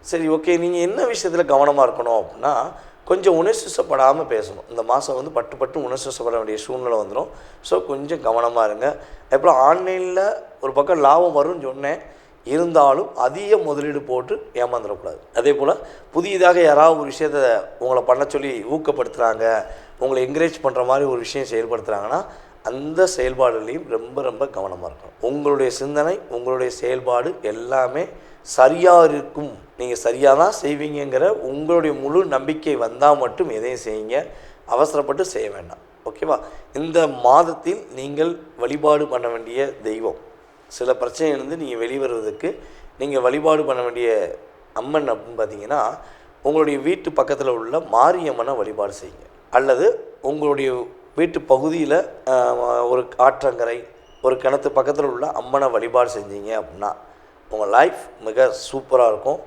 சரி, ஓகே, நீங்கள் என்ன விஷயத்தில் கவனமாக இருக்கணும் அப்படின்னா, கொஞ்சம் உணர்ச்சிவசப்படாமல் பேசணும். இந்த மாதம் வந்து பட்டு பட்டு உணர்ச்சிவசப்பட வேண்டிய சூழ்நிலை வந்துடும். ஸோ கொஞ்சம் கவனமாக இருங்க. அப்புறம் ஆன்லைனில் ஒரு பக்கம் லாபம் வரும்னு சொன்னேன், இருந்தாலும் அதிக முதலீடு போட்டு ஏமாந்துடக்கூடாது. அதே போல் புதியதாக யாராவது ஒரு விஷயத்தை உங்களை பண்ண சொல்லி ஊக்கப்படுத்துகிறாங்க, உங்களை என்கரேஜ் பண்ணுற மாதிரி ஒரு விஷயம் செயல்படுத்துகிறாங்கன்னா, அந்த செயல்பாடுலேயும் ரொம்ப ரொம்ப கவனமாக இருக்கணும். உங்களுடைய சிந்தனை, உங்களுடைய செயல்பாடு எல்லாமே சரியாக இருக்கும், நீங்கள் சரியாக தான் செய்வீங்கிற உங்களுடைய முழு நம்பிக்கை வந்தால் மட்டும் எதையும் செய்யுங்க. அவசரப்பட்டு செய்ய வேண்டாம். ஓகேவா? இந்த மாதத்தில் நீங்கள் வழிபாடு பண்ண வேண்டிய தெய்வம், சில பிரச்சனையிலிருந்து நீங்கள் வெளிவருவதற்கு நீங்கள் வழிபாடு பண்ண வேண்டிய அம்மன் அப்படின்னு பார்த்தீங்கன்னா, உங்களுடைய வீட்டு பக்கத்தில் உள்ள மாரியம்மனை வழிபாடு செய்யுங்க. அல்லது உங்களுடைய வீட்டு பகுதியில் ஒரு ஆற்றங்கரை, ஒரு கிணத்து பக்கத்தில் உள்ள அம்மனை வழிபாடு செஞ்சீங்க அப்படின்னா உங்கள் லைஃப் மிக சூப்பராக இருக்கும்.